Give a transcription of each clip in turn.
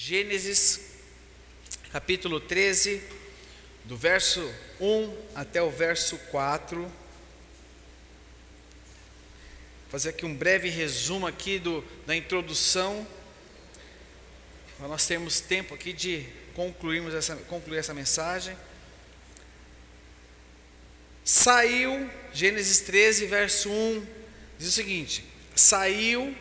Gênesis capítulo 13, do verso 1 até o verso 4. Vou fazer aqui um breve resumo aqui da introdução, para nós termos tempo aqui de concluir essa mensagem. Saiu, Gênesis 13, verso 1, diz o seguinte: saiu,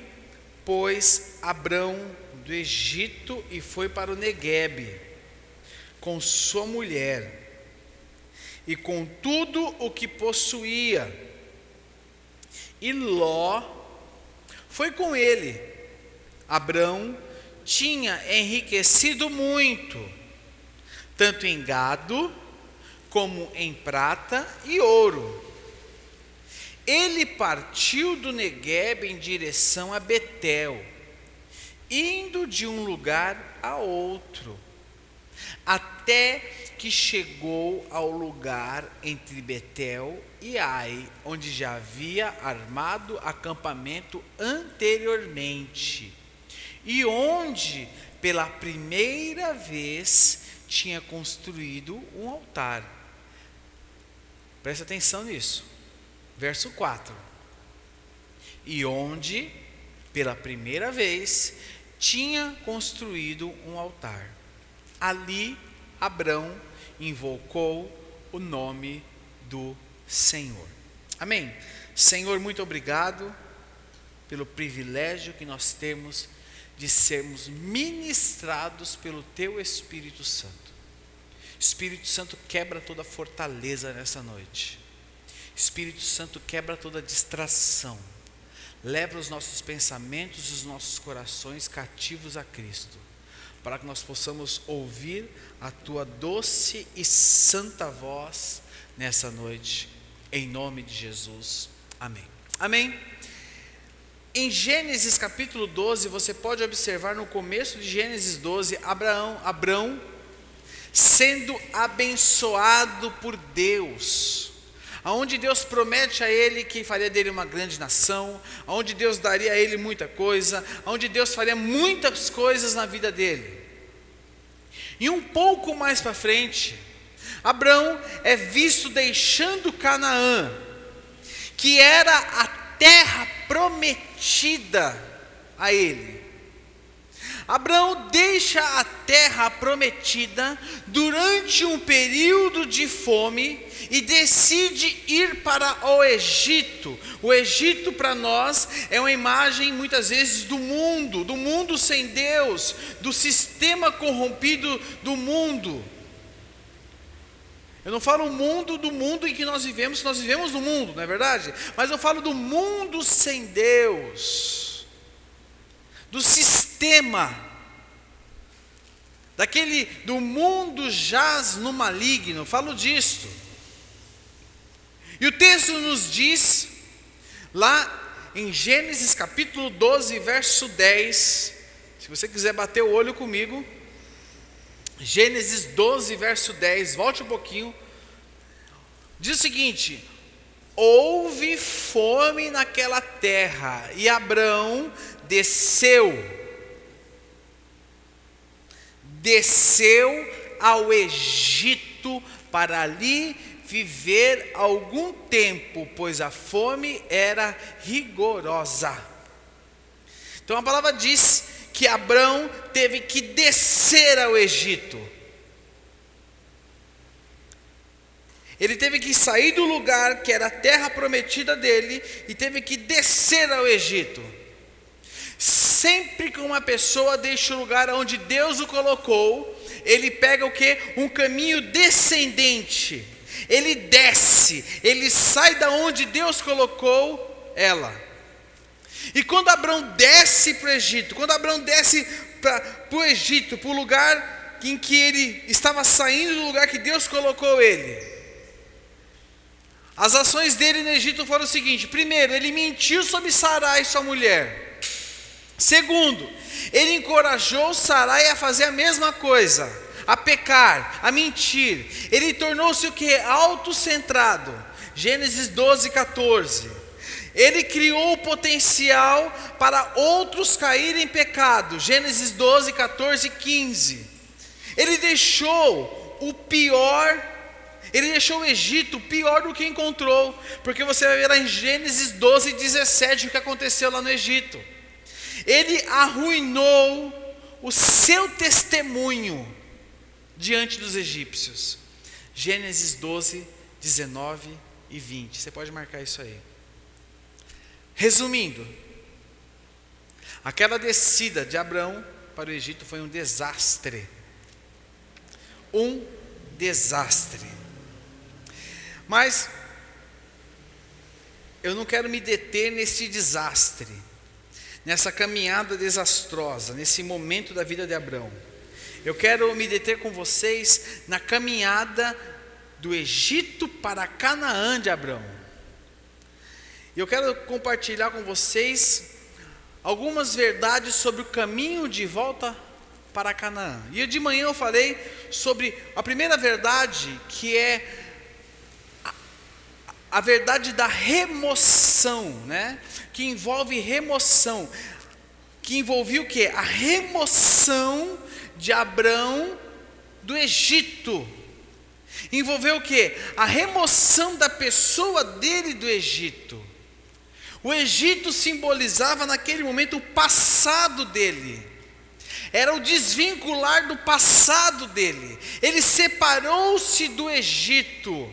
pois, Abrão do Egito e foi para o Neguebe, com sua mulher, e com tudo o que possuía, e Ló foi com ele. Abrão tinha enriquecido muito, tanto em gado, como em prata e ouro. Ele partiu do Neguebe em direção a Betel, indo de um lugar a outro, até que chegou ao lugar entre Betel e Ai, onde já havia armado acampamento anteriormente, e onde pela primeira vez tinha construído um altar. Presta atenção nisso, verso 4. E onde pela primeira vez tinha construído um altar. Ali Abrão invocou o nome do Senhor. Amém. Senhor, muito obrigado pelo privilégio que nós temos de sermos ministrados pelo Teu Espírito Santo. Espírito Santo, quebra toda fortaleza nessa noite. Espírito Santo, quebra toda distração. Leva os nossos pensamentos e os nossos corações cativos a Cristo, para que nós possamos ouvir a Tua doce e santa voz nessa noite, em nome de Jesus. Amém. Amém. Em Gênesis capítulo 12, você pode observar no começo de Gênesis 12, Abrão sendo abençoado por Deus, aonde Deus promete a ele que faria dele uma grande nação, aonde Deus daria a ele muita coisa, aonde Deus faria muitas coisas na vida dele. E um pouco mais para frente, Abrão é visto deixando Canaã, que era a terra prometida a ele. Abraão deixa a terra prometida durante um período de fome e decide ir para o Egito. O Egito para nós é uma imagem muitas vezes do mundo sem Deus, do sistema corrompido do mundo. Eu não falo do mundo em que nós vivemos no mundo, não é verdade? Mas eu falo do mundo sem Deus, do sistema, do mundo jaz no maligno, falo disto. E o texto nos diz, lá em Gênesis capítulo 12, verso 10, se você quiser bater o olho comigo, Gênesis 12, verso 10, volte um pouquinho, diz o seguinte: houve fome naquela terra, e Abrão desceu ao Egito para ali viver algum tempo, pois a fome era rigorosa. Então a palavra diz que Abrão teve que descer ao Egito. Ele teve que sair do lugar que era a terra prometida dele e teve que descer ao Egito. Sempre que uma pessoa deixa o lugar onde Deus o colocou, ele pega o quê? Um caminho descendente. Ele desce, ele sai da onde Deus colocou ela. E quando Abrão desce para o Egito, para o Egito, para o lugar em que ele estava saindo do lugar que Deus colocou ele, as ações dele no Egito foram o seguinte: primeiro, ele mentiu sobre Sarai, sua mulher. Segundo, ele encorajou Sarai a fazer a mesma coisa, a pecar, a mentir. Ele tornou-se o que? Autocentrado. Gênesis 12, 14. Ele criou o potencial para outros caírem em pecado. Gênesis 12, 14 e 15. Ele deixou o pior, ele deixou o Egito pior do que encontrou. Porque você vai ver lá em Gênesis 12, 17 o que aconteceu lá no Egito. Ele arruinou o seu testemunho diante dos egípcios. Gênesis 12, 19 e 20. Você pode marcar isso aí. Resumindo, aquela descida de Abrão para o Egito foi um desastre. Um desastre. Mas eu não quero me deter nesse desastre, nessa caminhada desastrosa, nesse momento da vida de Abrão. Eu quero me deter com vocês na caminhada do Egito para Canaã de Abrão. E eu quero compartilhar com vocês algumas verdades sobre o caminho de volta para Canaã. E de manhã eu falei sobre a primeira verdade, que é a verdade da remoção, né? Que envolve remoção, que envolvia o quê? A remoção de Abrão do Egito. Envolveu o quê? A remoção da pessoa dele do Egito. O Egito simbolizava naquele momento o passado dele. Era o desvincular do passado dele. Ele separou-se do Egito.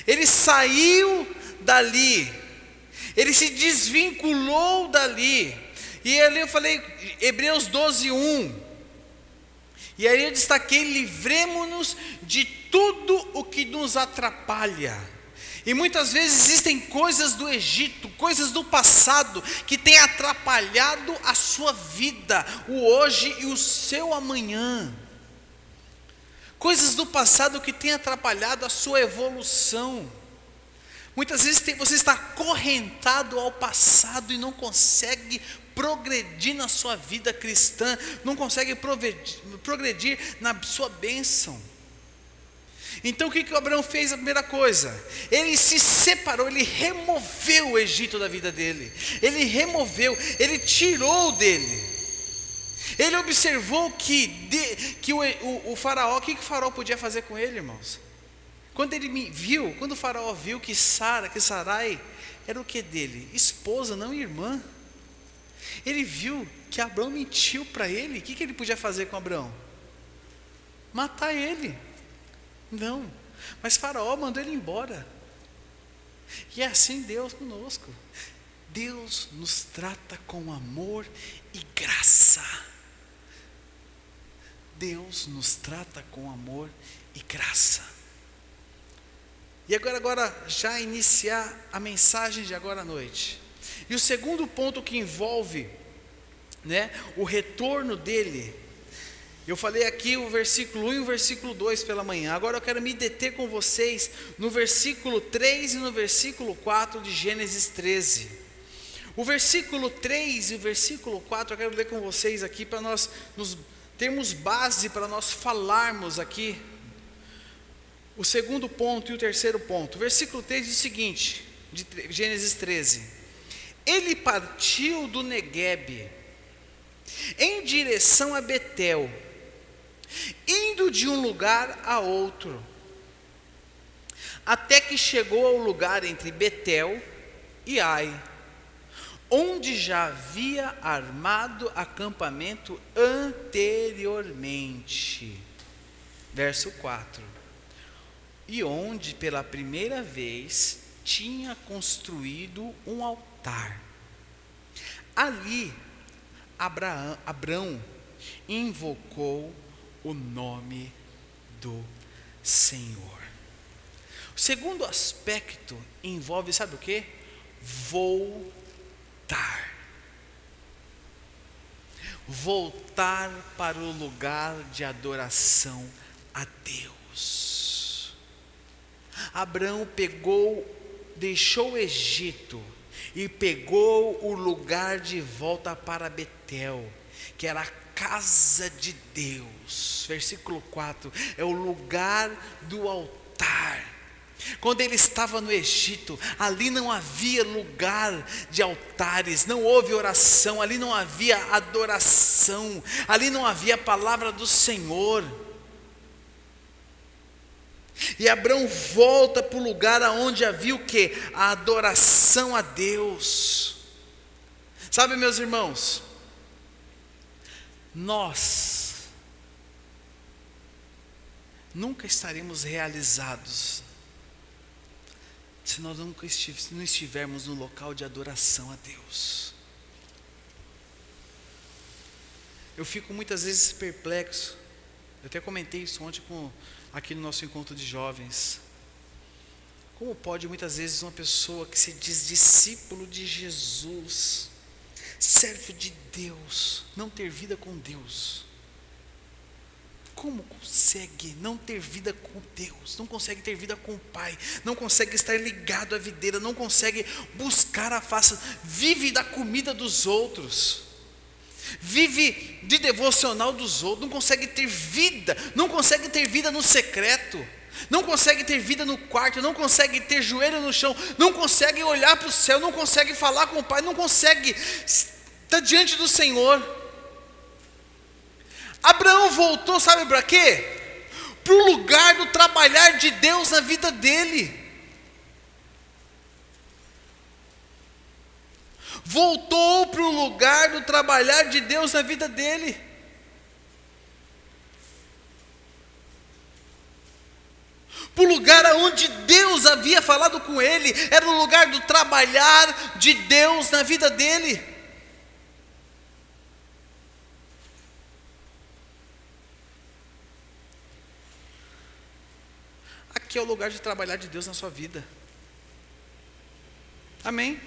Ele saiu dali. Ele se desvinculou dali. E ali eu falei, Hebreus 12, 1. E aí eu destaquei, livremo-nos de tudo o que nos atrapalha. E muitas vezes existem coisas do Egito, coisas do passado, que têm atrapalhado a sua vida, o hoje e o seu amanhã. Coisas do passado que têm atrapalhado a sua evolução. Muitas vezes você está acorrentado ao passado e não consegue progredir na sua vida cristã, não consegue progredir na sua bênção. Então o que Abraão fez? A primeira coisa, ele se separou, ele removeu o Egito da vida dele. Ele removeu, ele tirou dele. Ele observou que o faraó, o que o faraó podia fazer com ele, irmãos? Quando o faraó viu que Sarai era o que dele? Esposa, não irmã. Ele viu que Abraão mentiu para ele. O que ele podia fazer com Abraão? Matar ele. Não, mas Faraó mandou ele embora. E é assim Deus conosco. Deus nos trata com amor e graça. Deus nos trata com amor e graça. E agora já iniciar a mensagem de agora à noite. E o segundo ponto que envolve, né, o retorno dele. Eu falei aqui o versículo 1 e o versículo 2 pela manhã. Agora eu quero me deter com vocês no versículo 3 e no versículo 4 de Gênesis 13. O versículo 3 e o versículo 4 eu quero ler com vocês aqui para nós termos base para nós falarmos aqui o segundo ponto e o terceiro ponto. O versículo 3 diz o seguinte, de Gênesis 13: Ele partiu do Neguebe em direção a Betel, indo de um lugar a outro, até que chegou ao lugar entre Betel e Ai, onde já havia armado acampamento anteriormente. Verso 4: E onde pela primeira vez tinha construído um altar. Ali Abrão invocou o nome do Senhor. O segundo aspecto envolve, sabe o que? Voltar para o lugar de adoração a Deus. Abrão deixou o Egito e pegou o lugar de volta para Betel, que era a casa de Deus. Versículo 4, é o lugar do altar. Quando ele estava no Egito, ali não havia lugar de altares, não houve oração, ali não havia adoração, ali não havia a palavra do Senhor. E Abraão volta para o lugar onde havia o quê? A adoração a Deus. Sabe, meus irmãos, nós nunca estaremos realizados se nós nunca não estivermos no local de adoração a Deus. Eu fico muitas vezes perplexo. Eu até comentei isso ontem aqui no nosso encontro de jovens. Como pode muitas vezes uma pessoa que se diz discípulo de Jesus, servo de Deus, não ter vida com Deus? Como consegue não ter vida com Deus? Não consegue ter vida com o Pai, não consegue estar ligado à videira, não consegue buscar a face, vive da comida dos outros, vive de devocional dos outros, não consegue ter vida, não consegue ter vida no secreto, não consegue ter vida no quarto, não consegue ter joelho no chão, não consegue olhar para o céu, não consegue falar com o Pai, não consegue estar diante do Senhor. Abraão voltou, sabe para quê? Para o lugar do trabalhar de Deus na vida dele. Voltou para o lugar do trabalhar de Deus na vida dele. Para o lugar onde Deus havia falado com ele, era o lugar do trabalhar de Deus na vida dele. Aqui é o lugar de trabalhar de Deus na sua vida. Amém?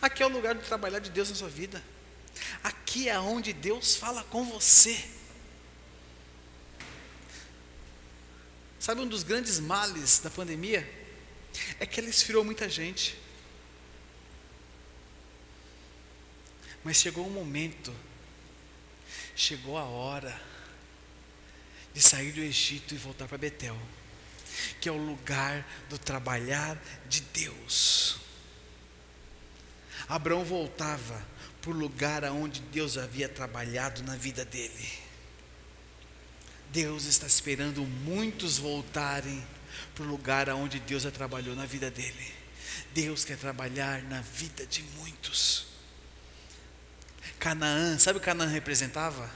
Aqui é o lugar de trabalhar de Deus na sua vida. Aqui é onde Deus fala com você. Sabe, um dos grandes males da pandemia é que ela esfriou muita gente. Mas chegou um momento, chegou a hora de sair do Egito e voltar para Betel, que é o lugar do trabalhar de Deus. Abraão voltava para o lugar onde Deus havia trabalhado na vida dele. Deus está esperando muitos voltarem para o lugar onde Deus já trabalhou na vida dele. Deus quer trabalhar na vida de muitos. Canaã, sabe o que Canaã representava?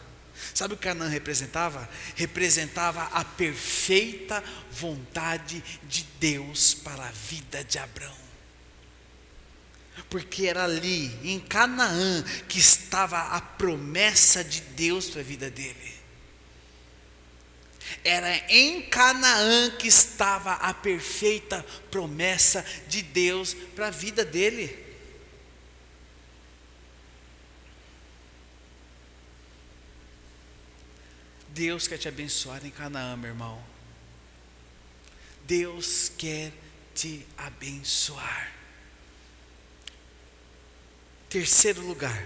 Sabe o que Canaã representava? Representava a perfeita vontade de Deus para a vida de Abraão. Porque era ali, em Canaã, que estava a promessa de Deus para a vida dele. Era em Canaã que estava a perfeita promessa de Deus para a vida dele. Deus quer te abençoar em Canaã, meu irmão. Deus quer te abençoar. Terceiro lugar,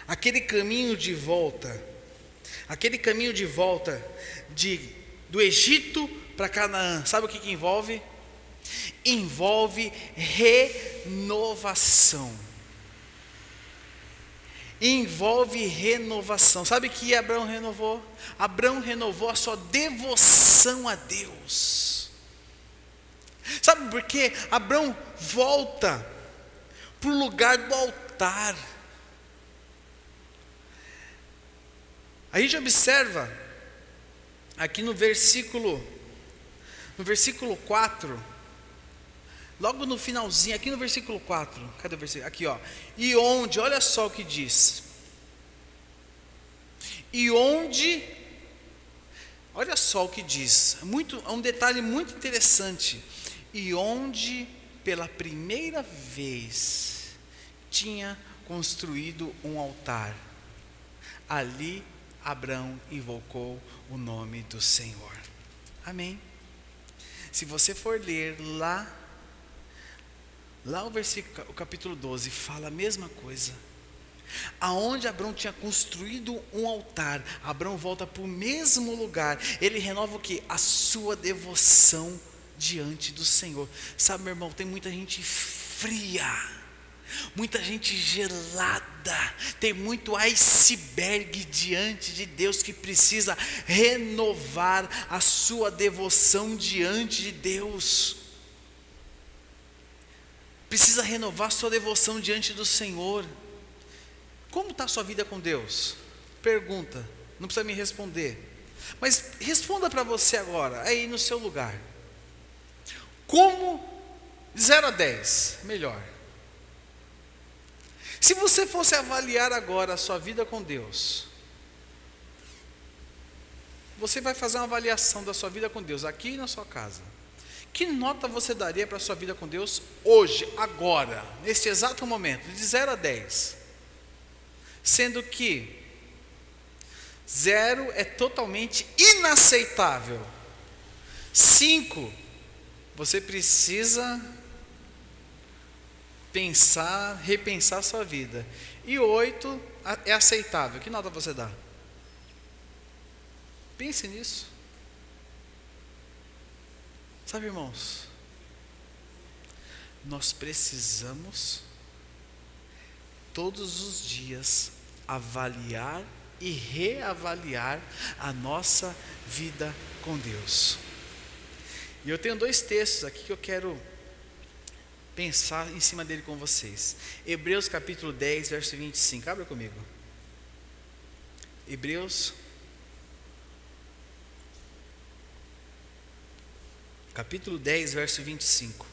aquele caminho de volta do Egito para Canaã, sabe o que envolve? Envolve renovação. Envolve renovação. Sabe o que Abraão renovou? Abraão renovou a sua devoção a Deus. Sabe por quê? Abraão volta para o lugar do altar. A gente observa aqui no versículo 4, logo no finalzinho, aqui no versículo 4, cadê o versículo? Aqui, ó. E onde, olha só o que diz. E onde, olha só o que diz. É um detalhe muito interessante. E onde pela primeira vez tinha construído um altar, ali Abraão invocou o nome do Senhor. Amém? Se você for ler lá o capítulo 12, fala a mesma coisa. Aonde Abrão tinha construído um altar, Abrão volta para o mesmo lugar. Ele renova o que? A sua devoção diante do Senhor. Sabe, meu irmão, tem muita gente fria, muita gente gelada, tem muito iceberg diante de Deus que precisa renovar a sua devoção diante de Deus. Precisa renovar sua devoção diante do Senhor. Como está a sua vida com Deus? Pergunta, não precisa me responder, mas responda para você agora, aí no seu lugar. Como, 0 a 10, melhor. Se você fosse avaliar agora a sua vida com Deus, você vai fazer uma avaliação da sua vida com Deus aqui na sua casa. Que nota você daria para a sua vida com Deus hoje, agora, neste exato momento, de 0 a 10? Sendo que 0 é totalmente inaceitável. 5, você precisa pensar, repensar a sua vida. E 8 é aceitável. Que nota você dá? Pense nisso. Sabe, irmãos, nós precisamos todos os dias avaliar e reavaliar a nossa vida com Deus. E eu tenho 2 textos aqui que eu quero pensar em cima dele com vocês. Hebreus capítulo 10, verso 25. Abra comigo. Hebreus capítulo 10, verso 25.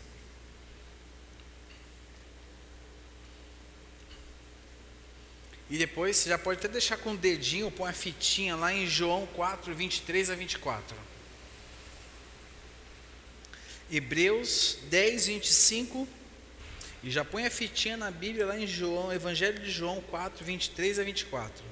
E depois você já pode até deixar com o dedinho, põe a fitinha lá em João 4, 23 a 24. Hebreus 10, 25. E já põe a fitinha na Bíblia lá em João, Evangelho de João 4, 23 a 24.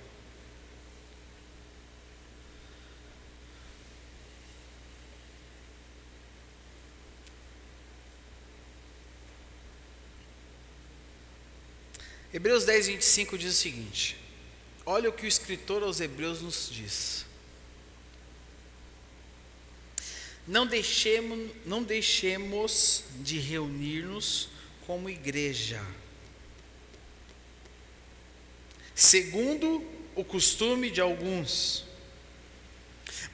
Hebreus 10, 25 diz o seguinte: olha o que o escritor aos Hebreus nos diz. Não deixemos de reunir-nos como igreja, segundo o costume de alguns,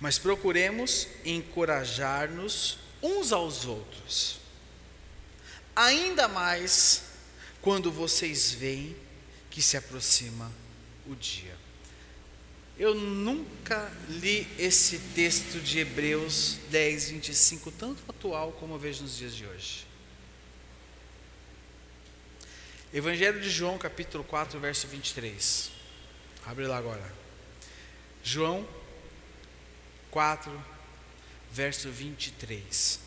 mas procuremos encorajar-nos uns aos outros, ainda mais quando vocês veem que se aproxima o dia. Eu nunca li esse texto de Hebreus 10, 25, tanto atual como eu vejo nos dias de hoje. Evangelho de João, capítulo 4, verso 23. Abre lá agora. João 4, verso 23.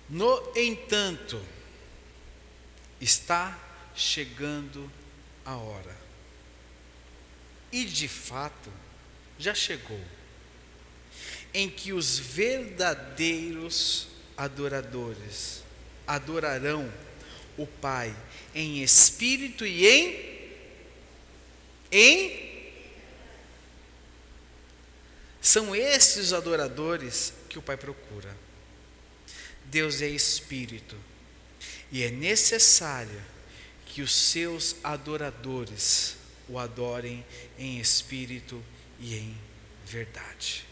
No entanto, está chegando a hora, e de fato já chegou, em que os verdadeiros adoradores adorarão o Pai em espírito e são estes os adoradores que o Pai procura. Deus é espírito, e é necessário que os seus adoradores o adorem em espírito e em verdade.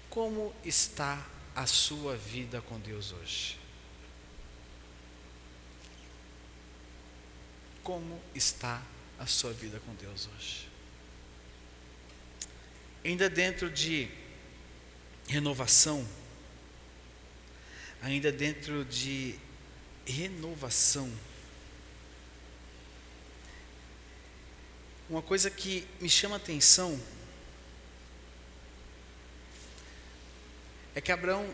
Como está a sua vida com Deus hoje? Como está a sua vida com Deus hoje? Ainda dentro de renovação, uma coisa que me chama a atenção é que Abraão,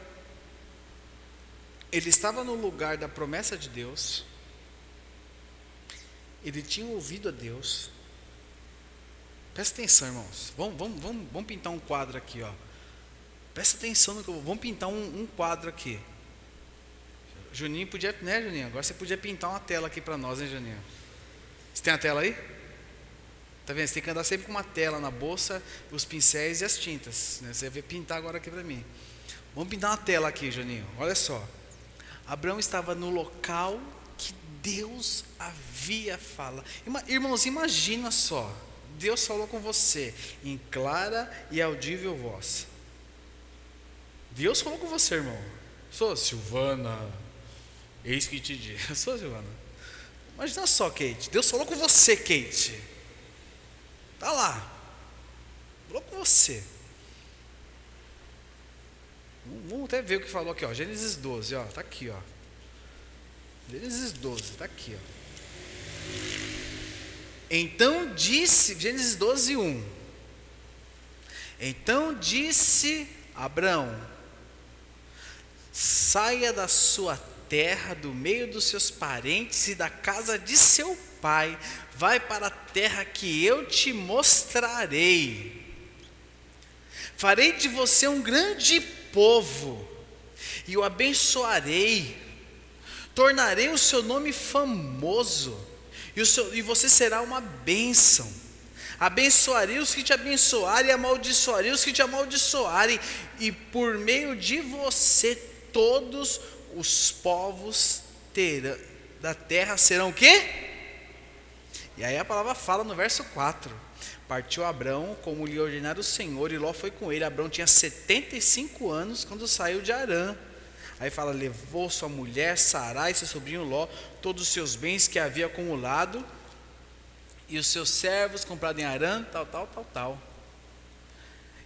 ele estava no lugar da promessa de Deus, ele tinha ouvido a Deus. Presta atenção, irmãos, vamos pintar um quadro aqui, ó. Presta atenção no que vamos pintar um quadro aqui. Juninho podia, né, Juninho? Agora você podia pintar uma tela aqui para nós, hein, Juninho? Você tem a tela aí? Tá vendo? Você tem que andar sempre com uma tela na bolsa, os pincéis e as tintas, né? Você vai pintar agora aqui para mim. Vamos pintar uma tela aqui, Juninho. Olha só. Abraão estava no local que Deus havia falado. Irmãos, imagina só. Deus falou com você em clara e audível voz. Deus falou com você, irmão. Sou Silvana, eis que te digo. Sou Silvana. Imagina só, Kate. Deus falou com você, Kate. Tá lá. Falou com você. Vamos até ver o que falou aqui, ó. Gênesis 12, ó. Tá aqui, ó. Gênesis 12, tá aqui, ó. Então disse, Gênesis 12, 1. Então disse Abrão: saia da sua terra, do meio dos seus parentes e da casa de seu pai, vai para a terra que eu te mostrarei. Farei de você um grande povo e o abençoarei, tornarei o seu nome famoso e você será uma bênção. Abençoarei os que te abençoarem e amaldiçoarei os que te amaldiçoarem, e por meio de você todos os povos da terra serão o quê? E aí a palavra fala no verso 4: partiu Abrão como lhe ordenara o Senhor, e Ló foi com ele. Abrão tinha 75 anos quando saiu de Harã. Aí fala: levou sua mulher Sarai e seu sobrinho Ló, todos os seus bens que havia acumulado, e os seus servos comprados em Harã, tal.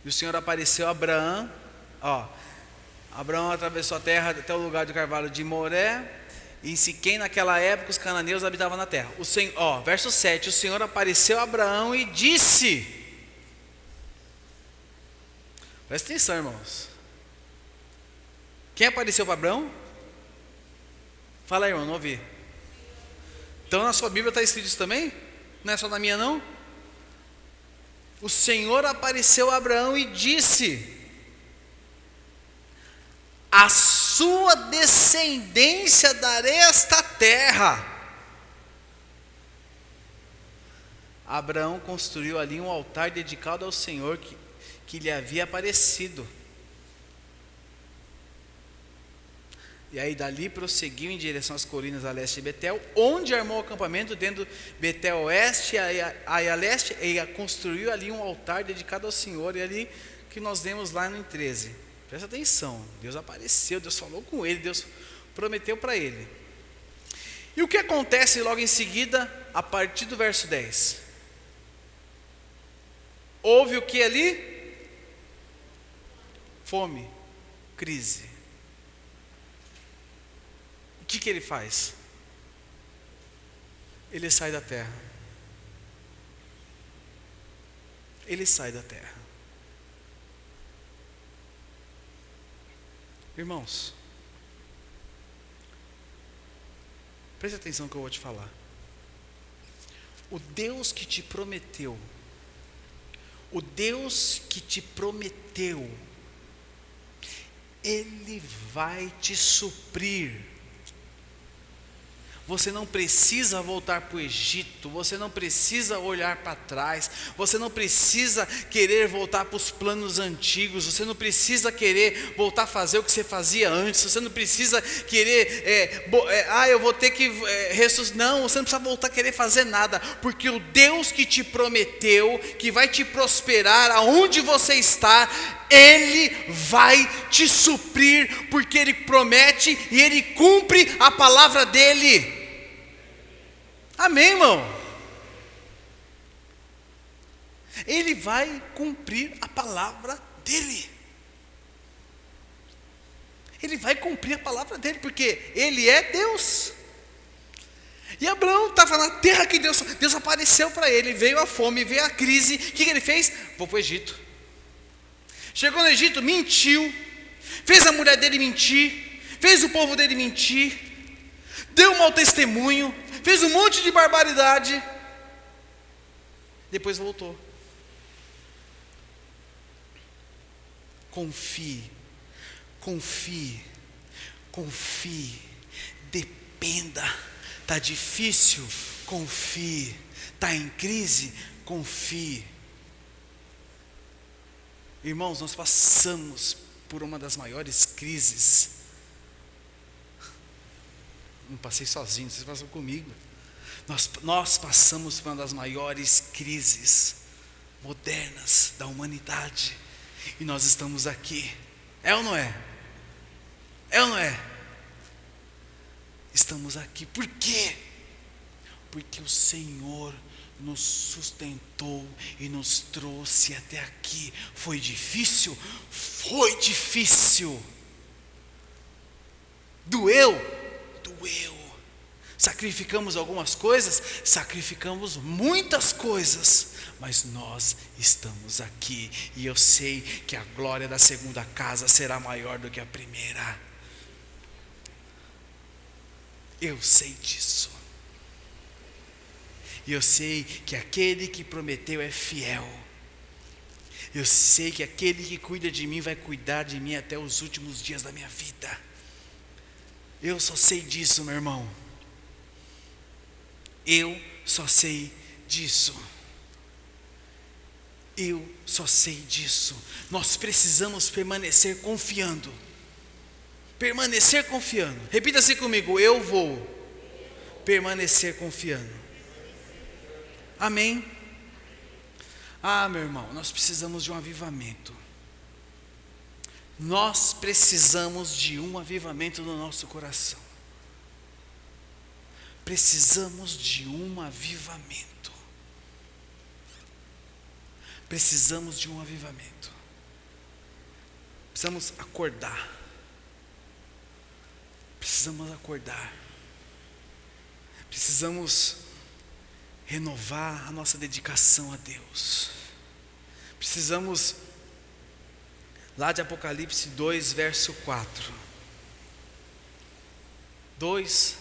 E o Senhor apareceu a Abraão, ó. Abraão atravessou a terra até o lugar do carvalho de Moré, e em Siquém, naquela época, os cananeus habitavam na terra. Verso 7: o Senhor apareceu a Abraão e disse. Presta atenção, irmãos. Quem apareceu para Abraão? Fala aí, irmão, não ouvi. Então na sua Bíblia está escrito isso também? Não é só na minha, não? O Senhor apareceu a Abraão e disse: a sua descendência darei esta terra. Abraão construiu ali um altar dedicado ao Senhor que lhe havia aparecido. E aí dali prosseguiu em direção às colinas a leste de Betel, onde armou o acampamento dentro de Betel oeste, aí a leste, e construiu ali um altar dedicado ao Senhor. E ali que nós lemos lá no 13. Presta atenção, Deus apareceu, Deus falou com ele, Deus prometeu para ele. E o que acontece logo em seguida, a partir do verso 10? Houve o que ali? Fome, crise. O que ele faz? Ele sai da terra. Ele sai da terra. Irmãos, preste atenção no que eu vou te falar. O Deus que te prometeu, o Deus que te prometeu, Ele vai te suprir. Você não precisa voltar para o Egito, você não precisa olhar para trás, você não precisa querer voltar para os planos antigos, você não precisa querer voltar a fazer o que você fazia antes, você não precisa querer, eu vou ter que ressuscitar. Não, você não precisa voltar a querer fazer nada, porque o Deus que te prometeu, que vai te prosperar aonde você está, Ele vai te suprir, porque Ele promete e Ele cumpre a palavra dEle. Amém, irmão? Ele vai cumprir a palavra dEle. Ele vai cumprir a palavra dEle, porque Ele é Deus. E Abraão estava na terra que Deus apareceu para ele. Veio a fome, veio a crise. O que ele fez? Vou para o Egito. Chegou no Egito, mentiu, fez a mulher dele mentir, fez o povo dele mentir, deu mau testemunho, fez um monte de barbaridade, depois voltou. Confie, confie, confie. dependa. Está difícil? Confie. Está em crise? Confie. Irmãos, nós passamos por uma das maiores crises. Não passei sozinho, vocês passam comigo. Nós passamos por uma das maiores crises modernas da humanidade. E nós estamos aqui. É ou não é? É ou não é? Estamos aqui. Por quê? Porque o Senhor nos sustentou e nos trouxe até aqui. Foi difícil? Foi difícil. Doeu? Doeu. Sacrificamos algumas coisas? Sacrificamos muitas coisas. Mas nós estamos aqui. E eu sei que a glória da segunda casa será maior do que a primeira. Eu sei disso. E eu sei que aquele que prometeu é fiel. Eu sei que aquele que cuida de mim vai cuidar de mim até os últimos dias da minha vida. Eu só sei disso, meu irmão. Eu só sei disso. Eu só sei disso. Nós precisamos permanecer confiando. Permanecer confiando. Repita assim comigo: eu vou permanecer confiando. Amém? Ah, meu irmão, nós precisamos de um avivamento. Nós precisamos de um avivamento no nosso coração. Precisamos de um avivamento. Precisamos de um avivamento. Precisamos acordar. Precisamos acordar. Precisamos renovar a nossa dedicação a Deus. Precisamos, lá de Apocalipse 2, verso 4. 2,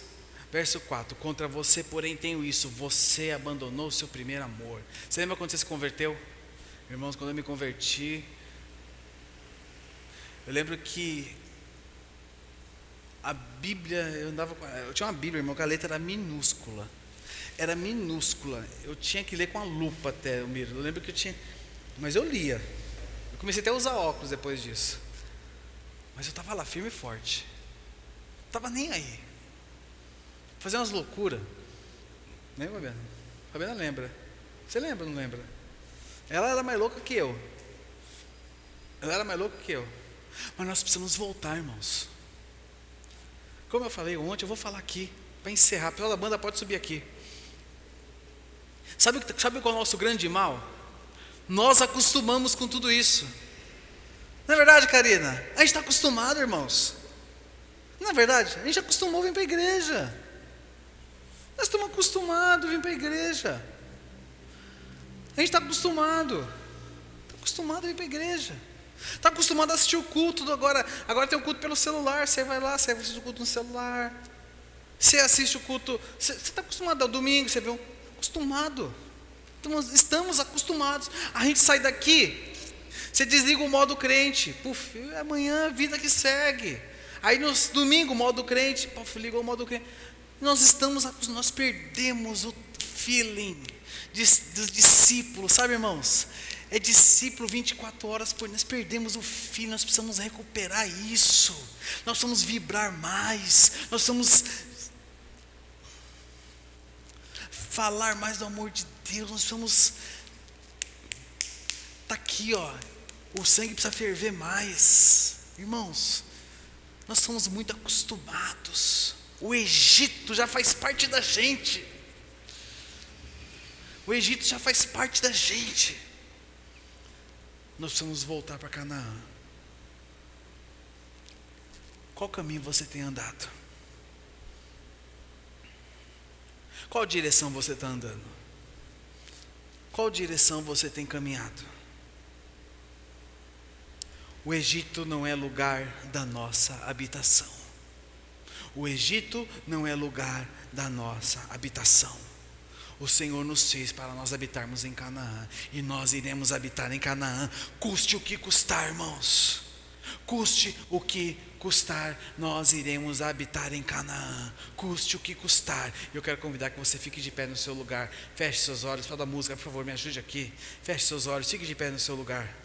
verso 4. Contra você, porém, tenho isso: você abandonou o seu primeiro amor. Você lembra quando você se converteu? Irmãos, quando eu me converti, eu lembro que a Bíblia, eu tinha uma Bíblia, irmão, que a letra era minúscula. Era minúscula. Eu tinha que ler com a lupa até, eu lembro que eu tinha, mas eu lia. Eu comecei até a usar óculos depois disso. Mas eu estava lá firme e forte. Não estava nem aí. Fazia umas loucuras. Lembra, Fabiana? Fabiana lembra. Você lembra ou não lembra? Ela era mais louca que eu. Ela era mais louca que eu. Mas nós precisamos voltar, irmãos. Como eu falei ontem, eu vou falar aqui para encerrar. A pessoal da banda pode subir aqui. Sabe qual é o nosso grande mal? Nós acostumamos com tudo isso. Não é verdade, Karina? A gente está acostumado, irmãos. Não é verdade? A gente acostumou a vir para a igreja. Nós estamos acostumados a vir para a igreja. A gente está acostumado. Está acostumado a vir para a igreja. Está acostumado a assistir o culto. Agora tem o culto pelo celular. Você vai lá, você assiste o culto no celular. Você assiste o culto. Você está acostumado ao domingo, você vê acostumado. Estamos acostumados. A gente sai daqui, você desliga o modo crente. Puf, amanhã a vida que segue. Aí no domingo, modo crente. Puf, ligou o modo crente. Nós perdemos o feeling dos discípulos, sabe, irmãos? É discípulo 24 horas por dia. Nós perdemos o feeling. Nós precisamos recuperar isso. Nós precisamos vibrar mais. Nós precisamos falar mais do amor de Deus. Nós precisamos tá aqui, ó. O sangue precisa ferver mais. Irmãos, nós somos muito acostumados. O Egito já faz parte da gente. O Egito já faz parte da gente. Nós precisamos voltar para Canaã. Qual caminho você tem andado? Qual direção você está andando? Qual direção você tem caminhado? O Egito não é lugar da nossa habitação. O Egito não é lugar da nossa habitação. O Senhor nos fez para nós habitarmos em Canaã. E nós iremos habitar em Canaã, custe o que custar, irmãos. Custe o que custar, nós iremos habitar em Canaã, custe o que custar. Eu quero convidar que você fique de pé no seu lugar, feche seus olhos, para da música, por favor, me ajude aqui, feche seus olhos, fique de pé no seu lugar.